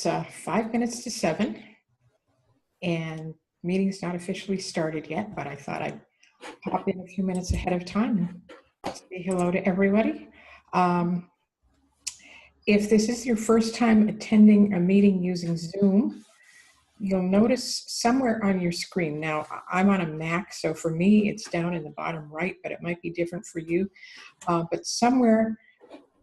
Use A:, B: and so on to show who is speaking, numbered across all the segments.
A: 5 minutes to 7, and meeting's not officially started yet, but I thought I'd pop in a few minutes ahead of time and say hello to everybody. If this is your first time attending a meeting using Zoom, you'll notice somewhere on your screen. Now, I'm on a Mac, so for me, it's down in the bottom right, but it might be different for you. But somewhere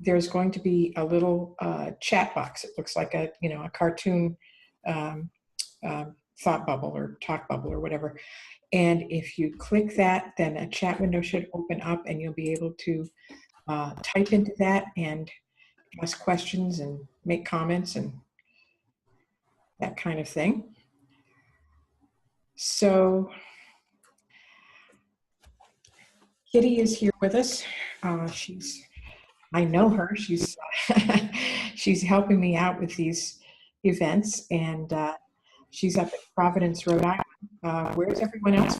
A: there's going to be a little chat box. It looks like a cartoon thought bubble or talk bubble or whatever. And if you click that, then a chat window should open up, and you'll be able to type into that and ask questions and make comments and that kind of thing. So Kitty is here with us. I know her. She's she's helping me out with these events, and she's up at Providence, Rhode Island. Where's everyone else?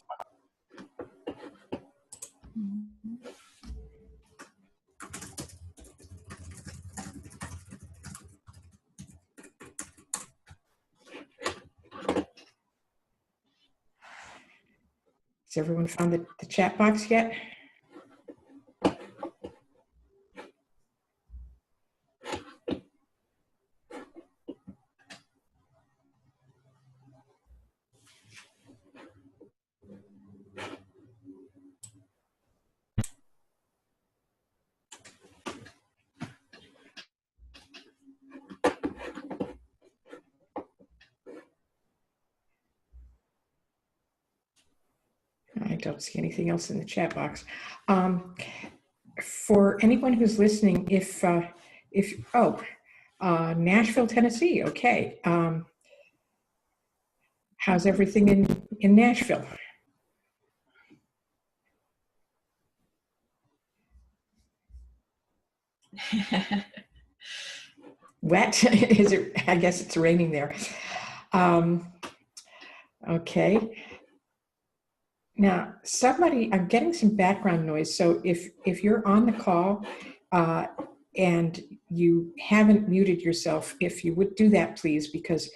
A: Has everyone found the chat box yet? I don't see anything else in the chat box. For anyone who's listening, Nashville, Tennessee, okay. How's everything in Nashville? Wet? Is it? I guess it's raining there. Okay. Now, I'm getting some background noise. So if you're on the call and you haven't muted yourself, if you would do that, please, because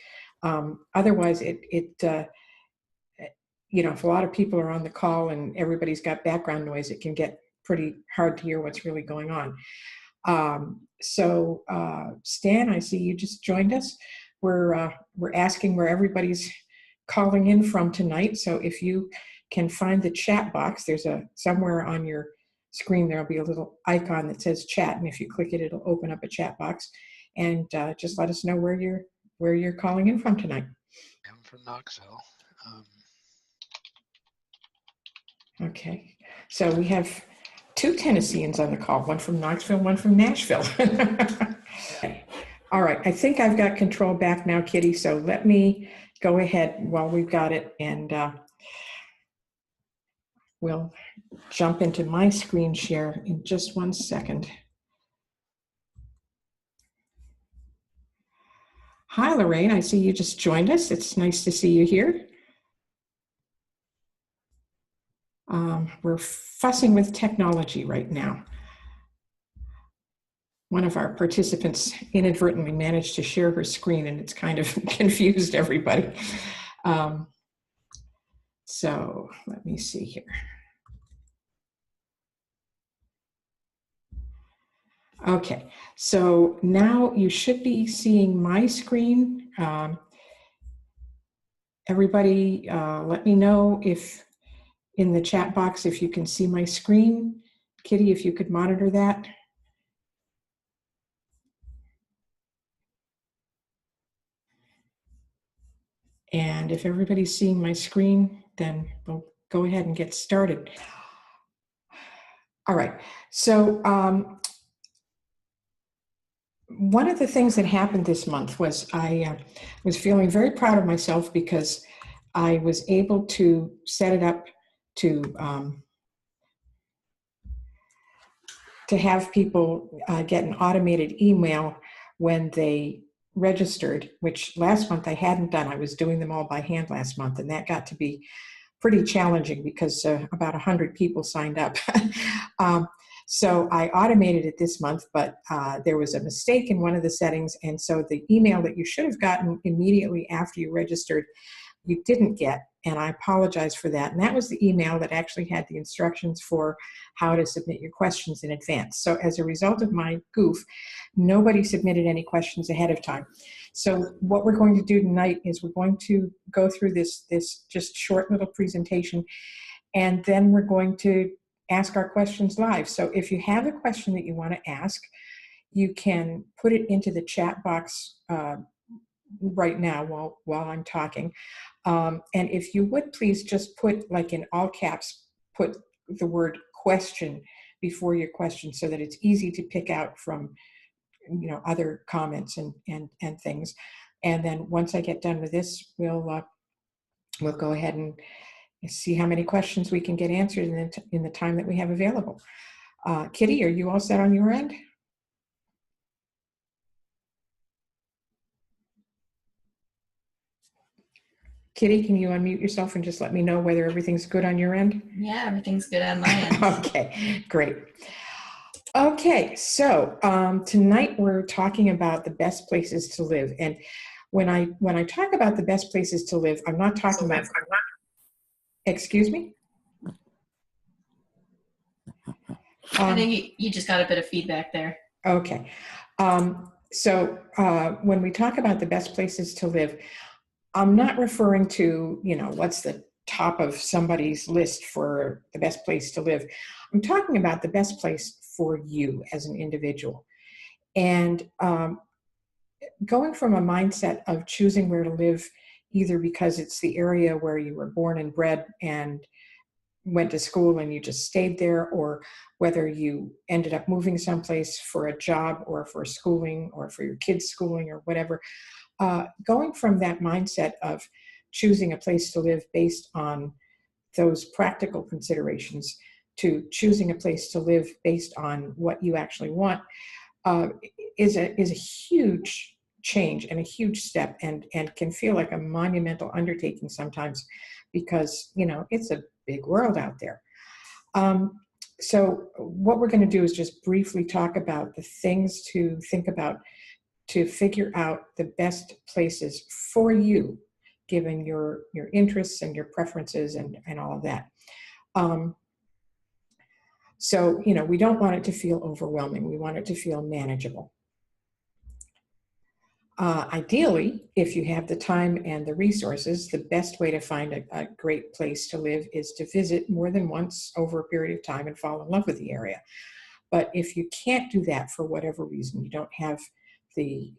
A: otherwise if a lot of people are on the call and everybody's got background noise, it can get pretty hard to hear what's really going on. So Stan, I see you just joined us. We're asking where everybody's calling in from tonight. So if you can find the chat box, there's somewhere on your screen there'll be a little icon that says chat, and if you click it, it'll open up a chat box, and just let us know where you're calling in from tonight.
B: I'm from Knoxville.
A: Okay, so we have 2 Tennesseans on the call, one from Knoxville, one from Nashville. All right, I think I've got control back now, Kitty, so let me go ahead while we've got it, and we'll jump into my screen share in just 1 second. Hi, Lorraine. I see you just joined us. It's nice to see you here. We're fussing with technology right now. One of our participants inadvertently managed to share her screen, and it's kind of confused everybody. So let me see here. Okay, so now you should be seeing my screen. Everybody, let me know if in the chat box if you can see my screen. Kitty, if you could monitor that. And if everybody's seeing my screen, then we'll go ahead and get started. All right, so one of the things that happened this month was I was feeling very proud of myself because I was able to set it up to have people get an automated email when they registered, which last month I hadn't done. I was doing them all by hand last month, and that got to be pretty challenging because about 100 people signed up. So I automated it this month, but there was a mistake in one of the settings. And so the email that you should have gotten immediately after you registered, you didn't get. And I apologize for that. And that was the email that actually had the instructions for how to submit your questions in advance. So as a result of my goof, nobody submitted any questions ahead of time. So what we're going to do tonight is we're going to go through this just short little presentation, and then we're going to ask our questions live. So if you have a question that you want to ask, you can put it into the chat box right now while I'm talking. And if you would please just put, like in all caps, put the word question before your question so that it's easy to pick out from other comments and things. And then once I get done with this, we'll go ahead and see how many questions we can get answered in the time that we have available. Kitty, are you all set on your end? Kitty, can you unmute yourself and just let me know whether everything's good on your end?
C: Yeah, everything's good on my end.
A: Okay, great. Okay, so tonight we're talking about the best places to live. And when I talk about the best places to live, I'm not talking about, excuse me?
C: I think you just got a bit of feedback there.
A: Okay. So when we talk about the best places to live, I'm not referring to, what's the top of somebody's list for the best place to live. I'm talking about the best place for you as an individual. And going from a mindset of choosing where to live, either because it's the area where you were born and bred and went to school and you just stayed there, or whether you ended up moving someplace for a job or for schooling or for your kids' schooling or whatever, going from that mindset of choosing a place to live based on those practical considerations to choosing a place to live based on what you actually want is a huge change and a huge step, and can feel like a monumental undertaking sometimes, because it's a big world out there. So what we're going to do is just briefly talk about the things to think about to figure out the best places for you, given your interests and your preferences and all of that. So, we don't want it to feel overwhelming. We want it to feel manageable. Ideally, if you have the time and the resources, the best way to find a great place to live is to visit more than once over a period of time and fall in love with the area. But if you can't do that for whatever reason, you don't have the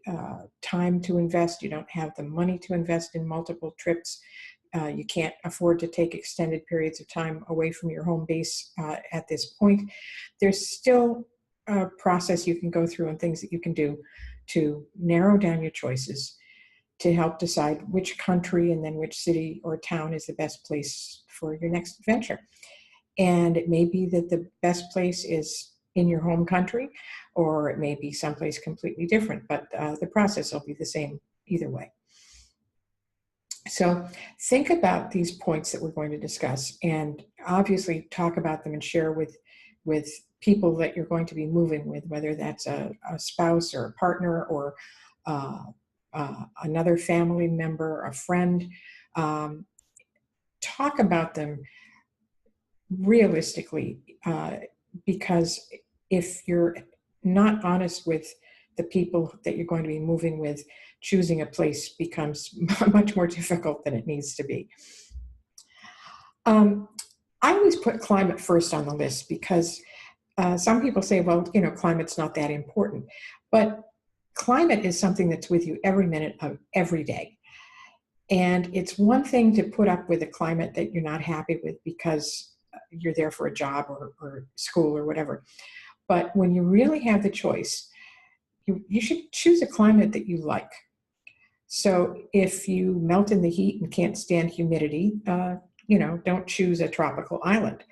A: time to invest, you don't have the money to invest in multiple trips, you can't afford to take extended periods of time away from your home base at this point, there's still a process you can go through and things that you can do to narrow down your choices, to help decide which country and then which city or town is the best place for your next adventure. And it may be that the best place is in your home country, or it may be someplace completely different, but the process will be the same either way. So think about these points that we're going to discuss, and obviously talk about them and share with people that you're going to be moving with, whether that's a spouse or a partner or another family member, a friend. Talk about them realistically, because if you're not honest with the people that you're going to be moving with, choosing a place becomes much more difficult than it needs to be. I always put climate first on the list because some people say, well, climate's not that important. But climate is something that's with you every minute of every day. And it's one thing to put up with a climate that you're not happy with because you're there for a job or school or whatever. But when you really have the choice, you should choose a climate that you like. So if you melt in the heat and can't stand humidity, don't choose a tropical island.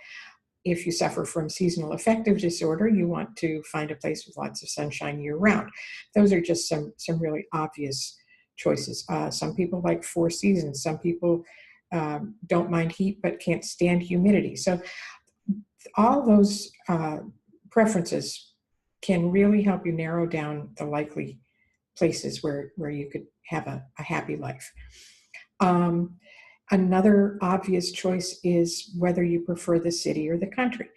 A: If you suffer from seasonal affective disorder, you want to find a place with lots of sunshine year round. Those are just some really obvious choices. Some people like 4 seasons. Some people don't mind heat but can't stand humidity. So all those preferences can really help you narrow down the likely places where you could have a happy life. Another obvious choice is whether you prefer the city or the country.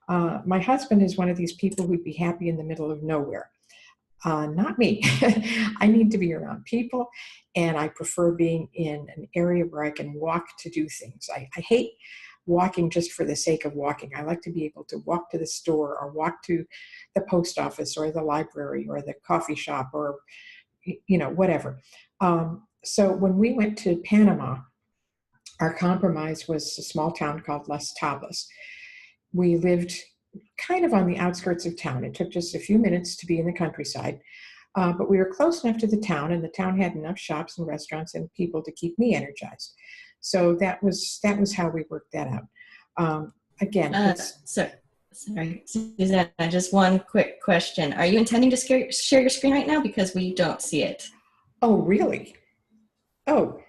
A: My husband is one of these people who'd be happy in the middle of nowhere. Not me. I need to be around people, and I prefer being in an area where I can walk to do things. I hate walking just for the sake of walking. I like to be able to walk to the store or walk to the post office or the library or the coffee shop or, whatever. So when we went to Panama, our compromise was a small town called Las Tablas. We lived kind of on the outskirts of town. It took just a few minutes to be in the countryside, but we were close enough to the town, and the town had enough shops and restaurants and people to keep me energized. So that was how we worked that out. Again,
C: sorry, Suzanne, just one quick question. Are you intending to share your screen right now? Because we don't see it.
A: Oh, really? Oh.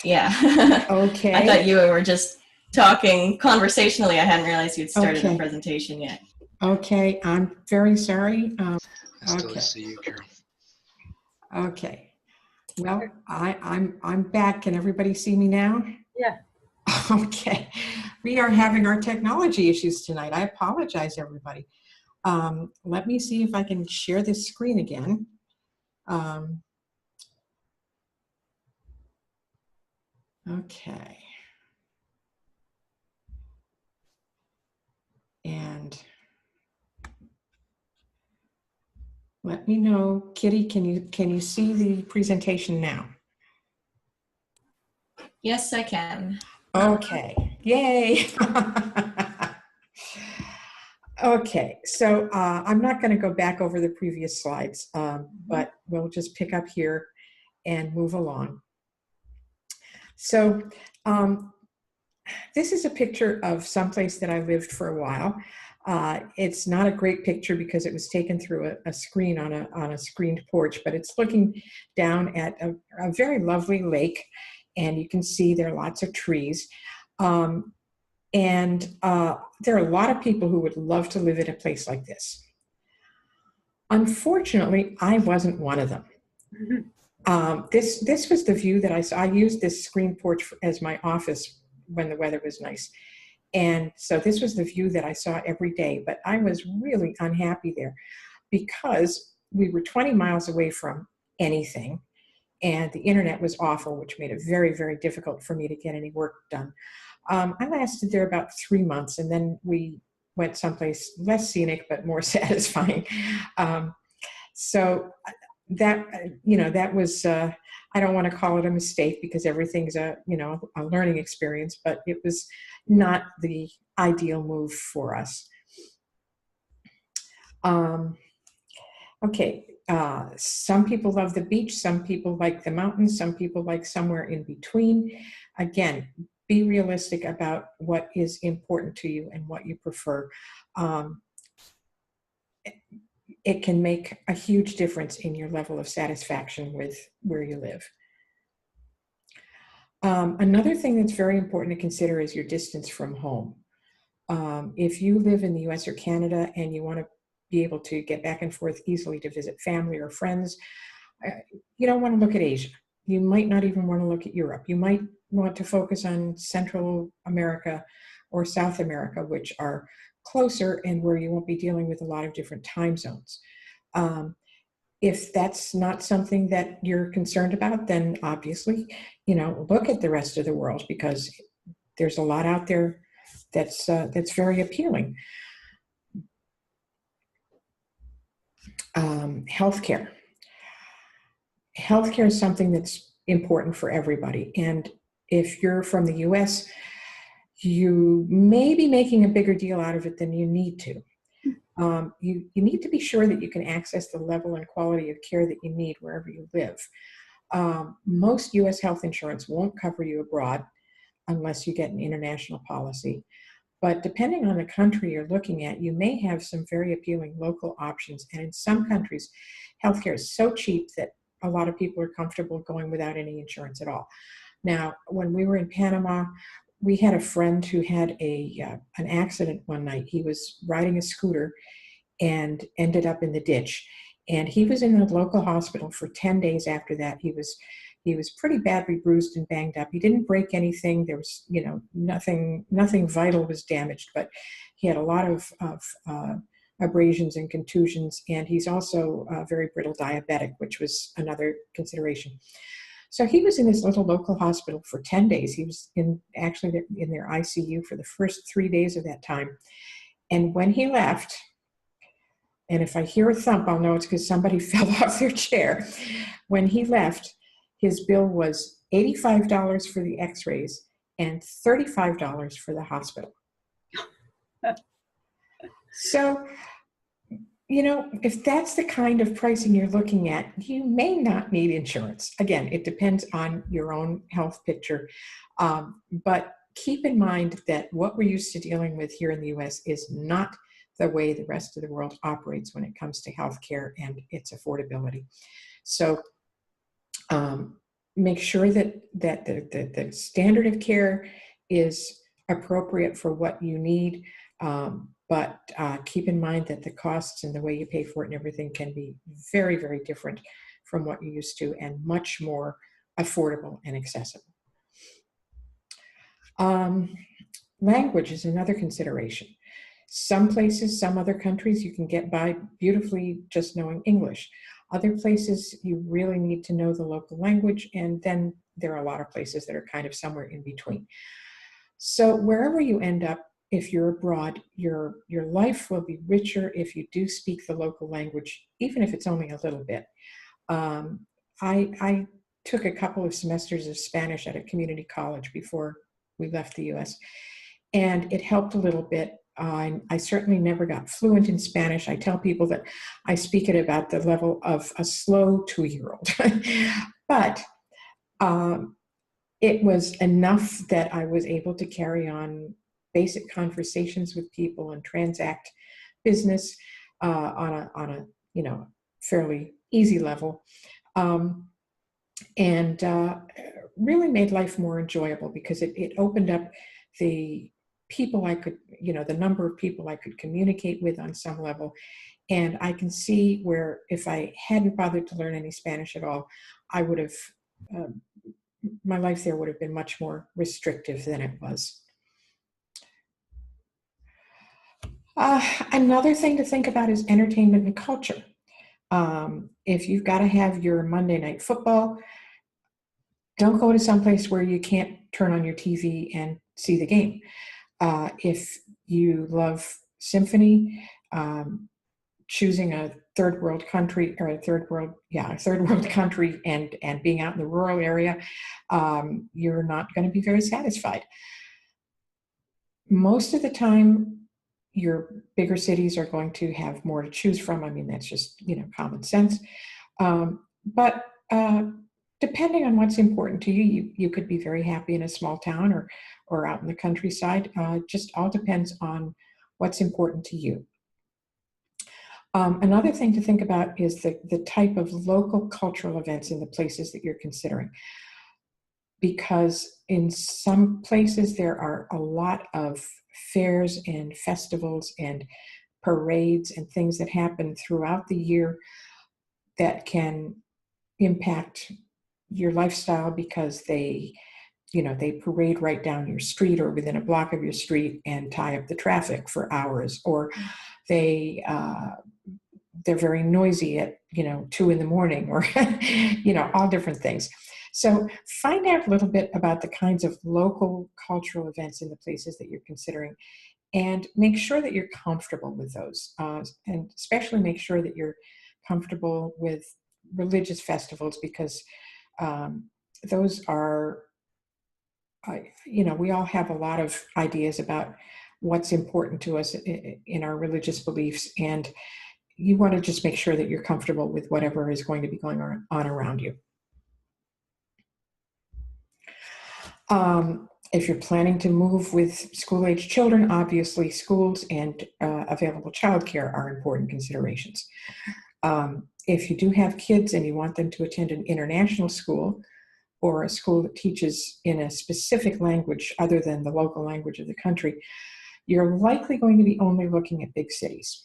C: Yeah.
A: Okay.
C: I thought you were just talking conversationally. I hadn't realized you'd started the presentation yet.
A: Okay, I'm very sorry.
B: I still see you, Carol.
A: Okay. Well, I'm back. Can everybody see me now?
D: Yeah.
A: Okay. We are having our technology issues tonight. I apologize, everybody. Let me see if I can share this screen again. Okay. And let me know, Kitty, can you see the presentation now?
C: Yes, I can.
A: Okay, yay. Okay, so I'm not going to go back over the previous slides, but we'll just pick up here and move along. So this is a picture of someplace that I lived for a while. It's not a great picture because it was taken through a screen on a screened porch, but it's looking down at a very lovely lake, and you can see there are lots of trees. And there are a lot of people who would love to live in a place like this. Unfortunately, I wasn't one of them. This was the view that I saw. I used this screen porch as my office when the weather was nice. And so this was the view that I saw every day, but I was really unhappy there because we were 20 miles away from anything, and the internet was awful, which made it very, very difficult for me to get any work done. I lasted there about 3 months, and then we went someplace less scenic but more satisfying. So that, that was, I don't want to call it a mistake because everything's a learning experience, but it was not the ideal move for us. Okay, some people love the beach, some people like the mountains, some people like somewhere in between. Again, be realistic about what is important to you and what you prefer. It can make a huge difference in your level of satisfaction with where you live. Another thing that's very important to consider is your distance from home. If you live in the US or Canada and you want to be able to get back and forth easily to visit family or friends, you don't want to look at Asia. You might not even want to look at Europe. You might want to focus on Central America or South America, which are closer and where you won't be dealing with a lot of different time zones. If that's not something that you're concerned about, then obviously, look at the rest of the world because there's a lot out there that's very appealing. Healthcare. Healthcare is something that's important for everybody. And if you're from the US, you may be making a bigger deal out of it than you need to. You need to be sure that you can access the level and quality of care that you need wherever you live. Most US health insurance won't cover you abroad unless you get an international policy. But depending on the country you're looking at, you may have some very appealing local options. And in some countries, healthcare is so cheap that a lot of people are comfortable going without any insurance at all. Now, when we were in Panama, we had a friend who had an accident one night. He was riding a scooter and ended up in the ditch. And he was in the local hospital for 10 days after that. He was pretty badly bruised and banged up. He didn't break anything. There was, nothing vital was damaged, but he had a lot of abrasions and contusions. And he's also very brittle diabetic, which was another consideration. So he was in this little local hospital for 10 days. He was in their ICU for the first 3 days of that time. And when he left, and if I hear a thump, I'll know it's because somebody fell off their chair. When he left, his bill was $85 for the x-rays and $35 for the hospital. So, if that's the kind of pricing you're looking at, you may not need insurance. Again, it depends on your own health picture. But keep in mind that what we're used to dealing with here in the US is not the way the rest of the world operates when it comes to healthcare and its affordability. So make sure that the standard of care is appropriate for what you need, but keep in mind that the costs and the way you pay for it and everything can be very, very different from what you're used to and much more affordable and accessible. Language is another consideration. Some places, some other countries, you can get by beautifully just knowing English. Other places, you really need to know the local language, and then there are a lot of places that are kind of somewhere in between. So wherever you end up, if you're abroad, your life will be richer if you do speak the local language, even if it's only a little bit. I took a couple of semesters of Spanish at a community college before we left the US, and it helped a little bit. I certainly never got fluent in Spanish. I tell people that I speak at about the level of a slow 2-year-old. But it was enough that I was able to carry on basic conversations with people and transact business on a fairly easy level, and really made life more enjoyable because it opened up the people I could, the number of people I could communicate with on some level. And I can see where if I hadn't bothered to learn any Spanish at all, I would have, my life there would have been much more restrictive than it was. Another thing to think about is entertainment and culture. If you've got to have your Monday night football, don't go to someplace where you can't turn on your TV and see the game. If you love symphony, choosing a third world country and being out in the rural area, you're not going to be very satisfied. Most of the time, your bigger cities are going to have more to choose from. I mean, that's just, common sense. But depending on what's important to you, you could be very happy in a small town or out in the countryside. Just all depends on what's important to you. Another thing to think about is the type of local cultural events in the places that you're considering. Because in some places there are a lot of fairs and festivals and parades and things that happen throughout the year that can impact your lifestyle because they parade right down your street or within a block of your street and tie up the traffic for hours, or they're very noisy at 2 in the morning, or all different things. So find out a little bit about the kinds of local cultural events in the places that you're considering, and make sure that you're comfortable with those, and especially make sure that you're comfortable with religious festivals, because those are, we all have a lot of ideas about what's important to us in our religious beliefs, and you want to just make sure that you're comfortable with whatever is going to be going on around you. If you're planning to move with school-age children, obviously schools and available childcare are important considerations. If you do have kids and you want them to attend an international school or a school that teaches in a specific language other than the local language of the country, you're likely going to be only looking at big cities.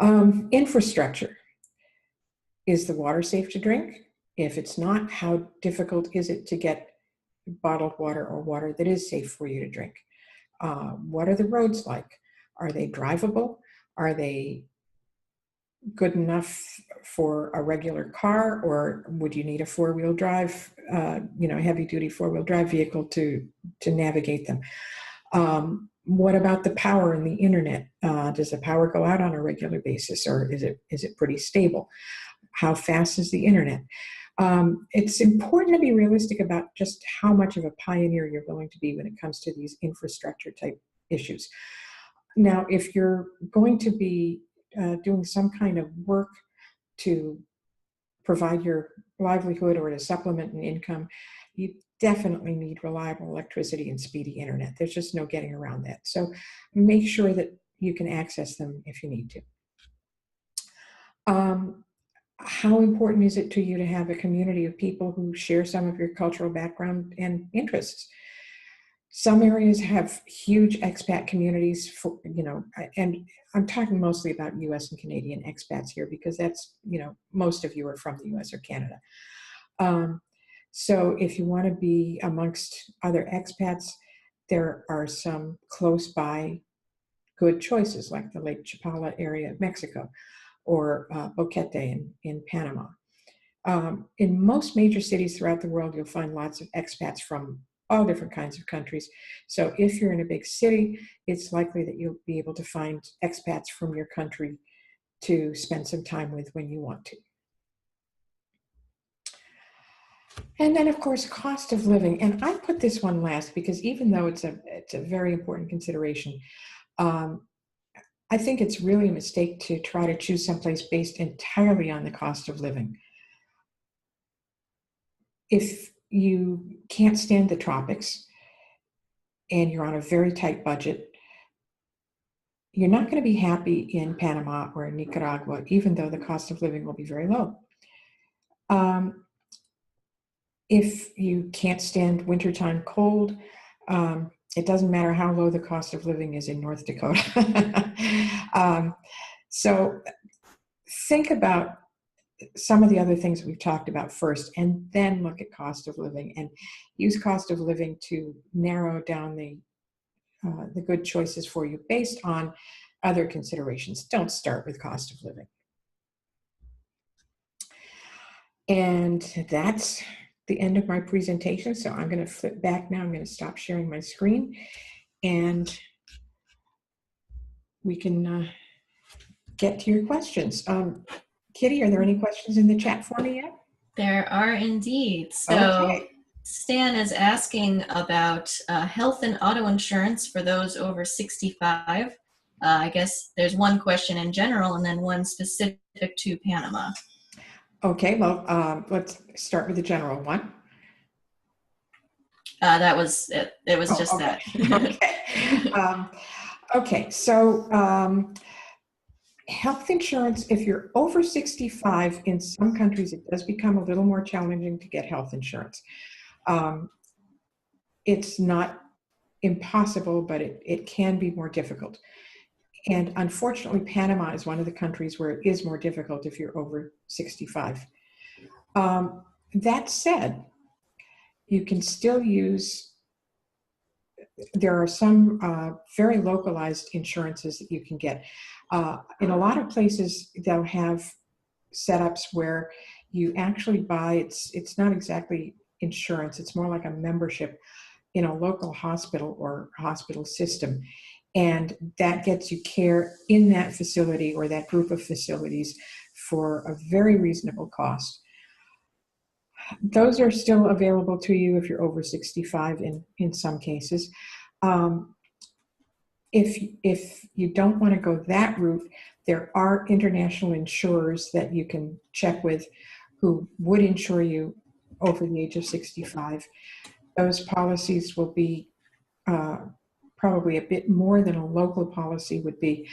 A: Infrastructure. Is the water safe to drink? If it's not, how difficult is it to get bottled water or water that is safe for you to drink? What are the roads like? Are they drivable? Are they good enough for a regular car, or would you need a four-wheel drive, heavy-duty four-wheel drive vehicle to navigate them? What about the power and the internet? Does the power go out on a regular basis, or is it pretty stable? How fast is the internet? It's important to be realistic about just how much of a pioneer you're going to be when it comes to these infrastructure type issues. Now, if you're going to be doing some kind of work to provide your livelihood or to supplement an income, you definitely need reliable electricity and speedy internet. There's just no getting around that. So make sure that you can access them if you need to. How important is it to you to have a community of people who share some of your cultural background and interests? Some areas have huge expat communities, and I'm talking mostly about US and Canadian expats here, because that's, most of you are from the US or Canada. So if you want to be amongst other expats, there are some close by good choices, like the Lake Chapala area of Mexico, or Boquete in Panama. In most major cities throughout the world, you'll find lots of expats from all different kinds of countries. So if you're in a big city, it's likely that you'll be able to find expats from your country to spend some time with when you want to. And then, of course, cost of living. And I put this one last because even though it's a very important consideration, I think it's really a mistake to try to choose someplace based entirely on the cost of living. If you can't stand the tropics and you're on a very tight budget, you're not going to be happy in Panama or in Nicaragua, even though the cost of living will be very low. If you can't stand wintertime cold, it doesn't matter how low the cost of living is in North Dakota. So think about some of the other things we've talked about first, and then look at cost of living, and use cost of living to narrow down the good choices for you based on other considerations. Don't start with cost of living. And that's the end of my presentation. So I'm going to flip back now. I'm going to stop sharing my screen, and we can get to your questions. Kitty, are there any questions in the chat for me yet?
C: There are indeed. So
A: okay.
C: Stan is asking about health and auto insurance for those over 65. I guess there's one question in general and then one specific to Panama.
A: Okay, well, let's start with the general one.
C: That was it. It was just
A: okay.
C: that.
A: Okay, so health insurance, if you're over 65, in some countries, it does become a little more challenging to get health insurance. It's not impossible, but it can be more difficult. And unfortunately, Panama is one of the countries where it is more difficult if you're over 65. That said, you can still use, there are some very localized insurances that you can get. In a lot of places, they'll have setups where you actually buy, it's not exactly insurance, it's more like a membership in a local hospital or hospital system. And that gets you care in that facility or that group of facilities for a very reasonable cost. Those are still available to you if you're over 65 in some cases. If you don't want to go that route, there are international insurers that you can check with who would insure you over the age of 65. Those policies will be probably a bit more than a local policy would be,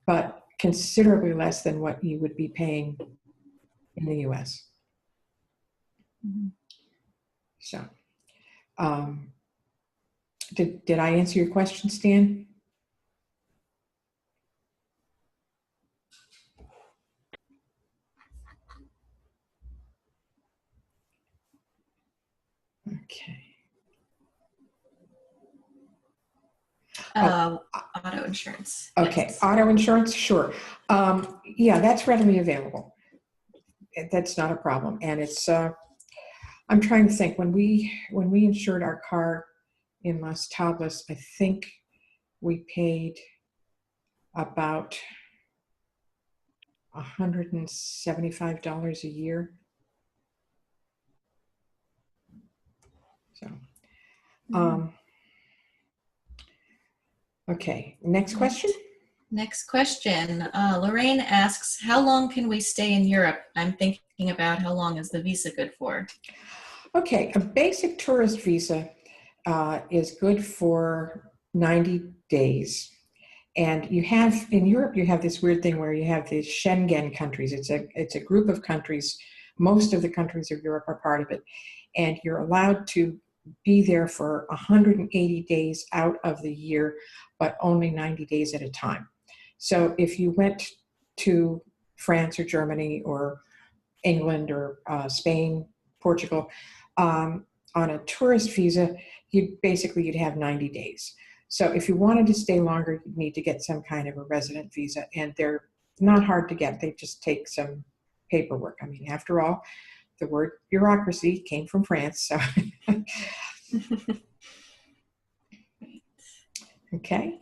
A: but considerably less than what you would be paying in the US. Mm-hmm. So, did I answer your question, Stan? Okay.
C: Auto insurance.
A: Okay,
C: Yes.
A: auto insurance, sure. Yeah, that's readily available. That's not a problem. And it's, I'm trying to think, when we insured our car in Las Tablas, I think we paid about $175 a year. So, okay, next question.
C: Next question. Lorraine asks, how long can we stay in Europe? I'm thinking about how long is the visa good for?
A: Okay, a basic tourist visa is good for 90 days. And you have, in Europe, you have this weird thing where you have the Schengen countries. It's a group of countries. Most of the countries of Europe are part of it. And you're allowed to be there for 180 days out of the year, but only 90 days at a time. So if you went to France or Germany or England or Spain, Portugal, on a tourist visa, you'd have 90 days. So if you wanted to stay longer, you'd need to get some kind of a resident visa, and they're not hard to get. They just take some paperwork. I mean, after all, the word bureaucracy came from France. So, okay.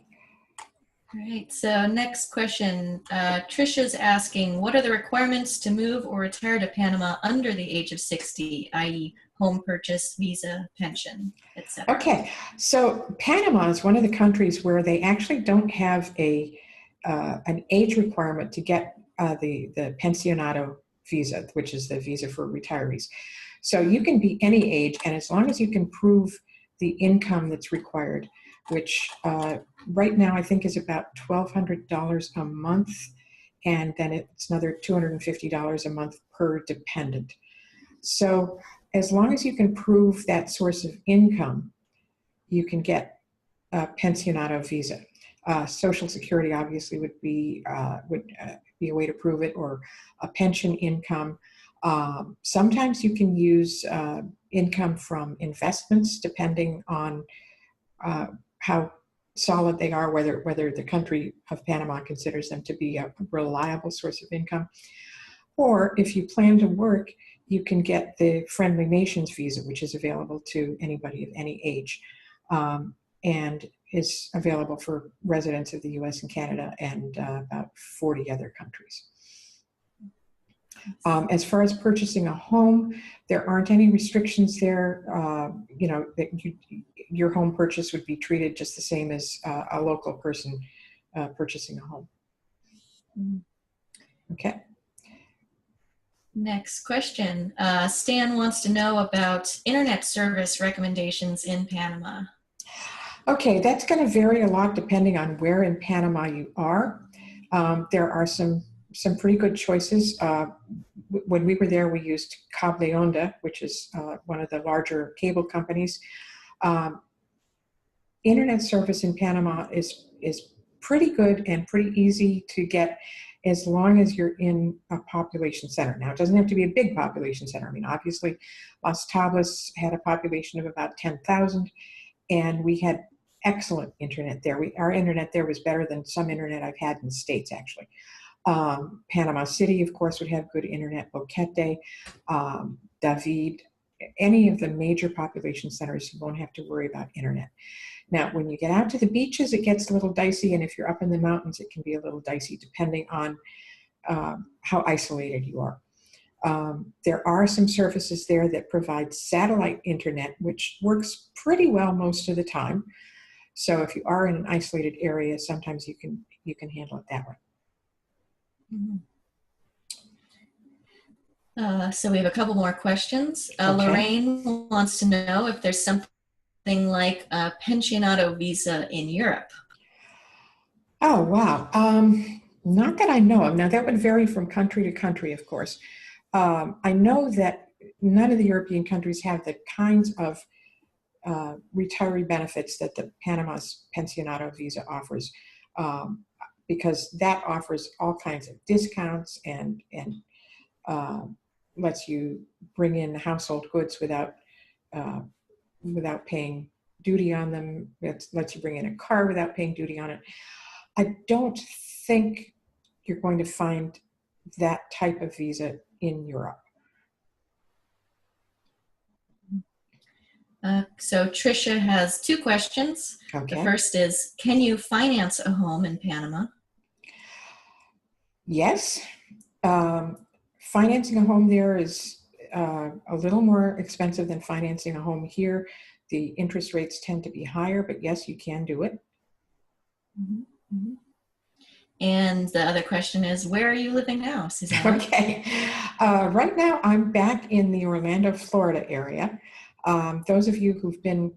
C: All right, so next question. Trisha's asking, what are the requirements to move or retire to Panama under the age of 60, i.e. home purchase, visa, pension, etc.?
A: Okay, so Panama is one of the countries where they actually don't have an age requirement to get the pensionado visa, which is the visa for retirees. So you can be any age, and as long as you can prove the income that's required, which right now I think is about $1,200 a month, and then it's another $250 a month per dependent. So as long as you can prove that source of income, you can get a pensionado visa. Social Security obviously would be a way to prove it, or a pension income. Sometimes you can use income from investments, depending on how solid they are, whether the country of Panama considers them to be a reliable source of income. Or if you plan to work, you can get the Friendly Nations visa, which is available to anybody of any age, and is available for residents of the US and Canada and about 40 other countries. As far as purchasing a home, there aren't any restrictions there. You know, that your home purchase would be treated just the same as a local person purchasing a home. Okay.
C: Next question. Stan wants to know about internet service recommendations in Panama.
A: Okay, that's going to vary a lot depending on where in Panama you are. There are some pretty good choices. When we were there, we used Cable Onda, which is one of the larger cable companies. Internet service in Panama is pretty good and pretty easy to get, as long as you're in a population center. Now, it doesn't have to be a big population center. I mean, obviously, Las Tablas had a population of about 10,000, and we had excellent internet there. Our internet there was better than some internet I've had in the States, actually. Panama City, of course, would have good internet. Boquete, David, any of the major population centers, you won't have to worry about internet. Now, when you get out to the beaches, it gets a little dicey, and if you're up in the mountains, it can be a little dicey depending on how isolated you are. There are some services there that provide satellite internet, which works pretty well most of the time. So if you are in an isolated area, sometimes you can handle it that way.
C: So we have a couple more questions.
A: Okay.
C: Lorraine wants to know if there's something like a pensionado visa in Europe.
A: Oh, wow. Not that I know of. Now, that would vary from country to country, of course. I know that none of the European countries have the kinds of retiree benefits that the Panama's pensionado visa offers, because that offers all kinds of discounts and lets you bring in household goods without without paying duty on them. It lets you bring in a car without paying duty on it. I don't think you're going to find that type of visa in Europe.
C: So Tricia has two questions.
A: Okay.
C: The first is, can you finance a home in Panama?
A: Yes. Financing a home there is a little more expensive than financing a home here. The interest rates tend to be higher, but yes, you can do it.
C: Mm-hmm. Mm-hmm. And the other question is, where are you living now, Susanna?
A: Okay. Right now, I'm back in the Orlando, Florida area. Those of you who've been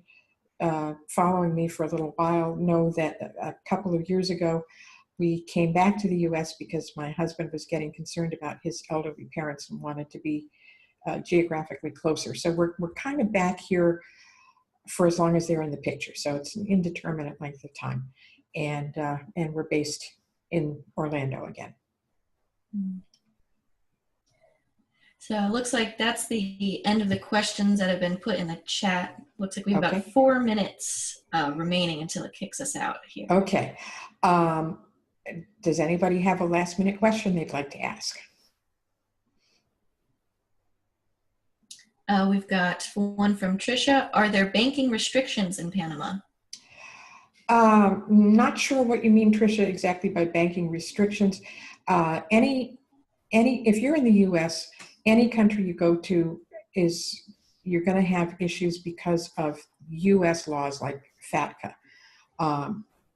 A: following me for a little while know that a couple of years ago, we came back to the U.S. because my husband was getting concerned about his elderly parents and wanted to be geographically closer. So we're kind of back here for as long as they're in the picture. So it's an indeterminate length of time. And we're based in Orlando again.
C: So it looks like that's the end of the questions that have been put in the chat. Looks like we have
A: Okay.
C: about 4 minutes remaining until it kicks us out here.
A: Okay. Does anybody have a last minute question they'd like to ask?
C: We've got one from Tricia. Are there banking restrictions in Panama?
A: Not sure what you mean, Tricia, exactly by banking restrictions. If you're in the U.S., any country you go to you're going to have issues because of U.S. laws like FATCA,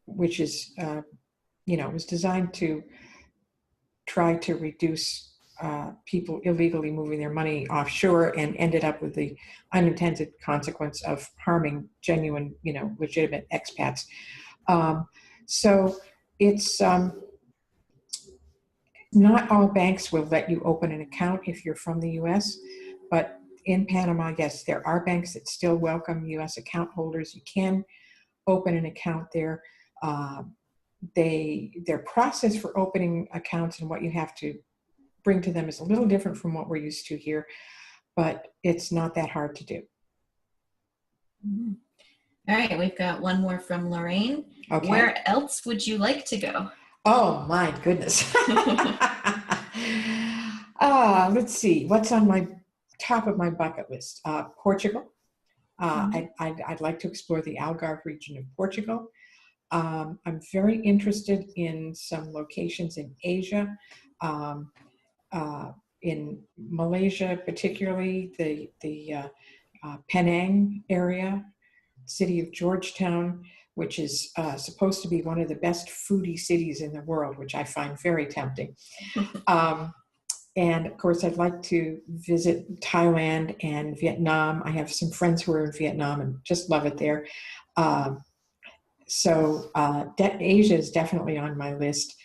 A: which is, was designed to try to reduce people illegally moving their money offshore, and ended up with the unintended consequence of harming genuine, legitimate expats. So it's not all banks will let you open an account if you're from the U.S., but in Panama, yes, there are banks that still welcome U.S. account holders. You can open an account there. Their process for opening accounts and what you have to bring to them is a little different from what we're used to here, but it's not that hard to do.
C: Mm-hmm. All right, we've got one more from Lorraine.
A: Okay.
C: Where else would you like to go?
A: Oh my goodness. Let's see, what's on my top of my bucket list? Portugal. I'd like to explore the Algarve region of Portugal. I'm very interested in some locations in Asia, in Malaysia, particularly the Penang area, city of Georgetown, which is supposed to be one of the best foodie cities in the world, which I find very tempting. And of course, I'd like to visit Thailand and Vietnam. I have some friends who are in Vietnam and just love it there. So Asia is definitely on my list.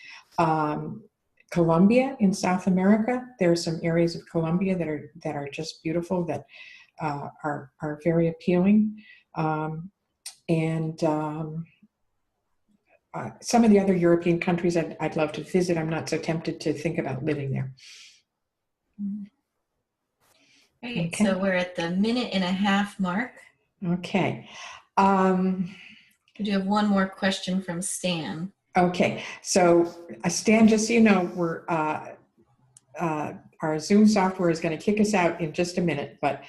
A: Colombia in South America, there are some areas of Colombia that are just beautiful, that are very appealing. And some of the other European countries I'd love to visit. I'm not so tempted to think about living there.
C: Okay, so we're at the 1.5 minute mark.
A: Okay.
C: We do have one more question from Stan.
A: Okay, so Stan, just so you know, we're our Zoom software is going to kick us out in just a minute, but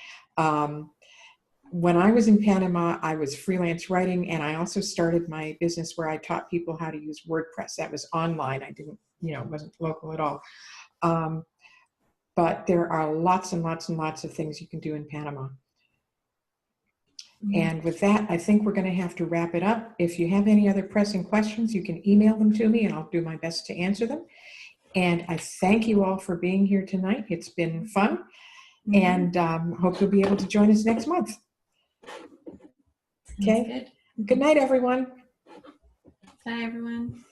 A: when I was in Panama, I was freelance writing, and I also started my business where I taught people how to use WordPress. That was online. I didn't, it wasn't local at all. But there are lots and lots and lots of things you can do in Panama. Mm-hmm. And with that, I think we're going to have to wrap it up. If you have any other pressing questions, you can email them to me, and I'll do my best to answer them. And I thank you all for being here tonight. It's been fun, and hope you'll be able to join us next month. Okay. Good night, everyone.
C: Bye, everyone.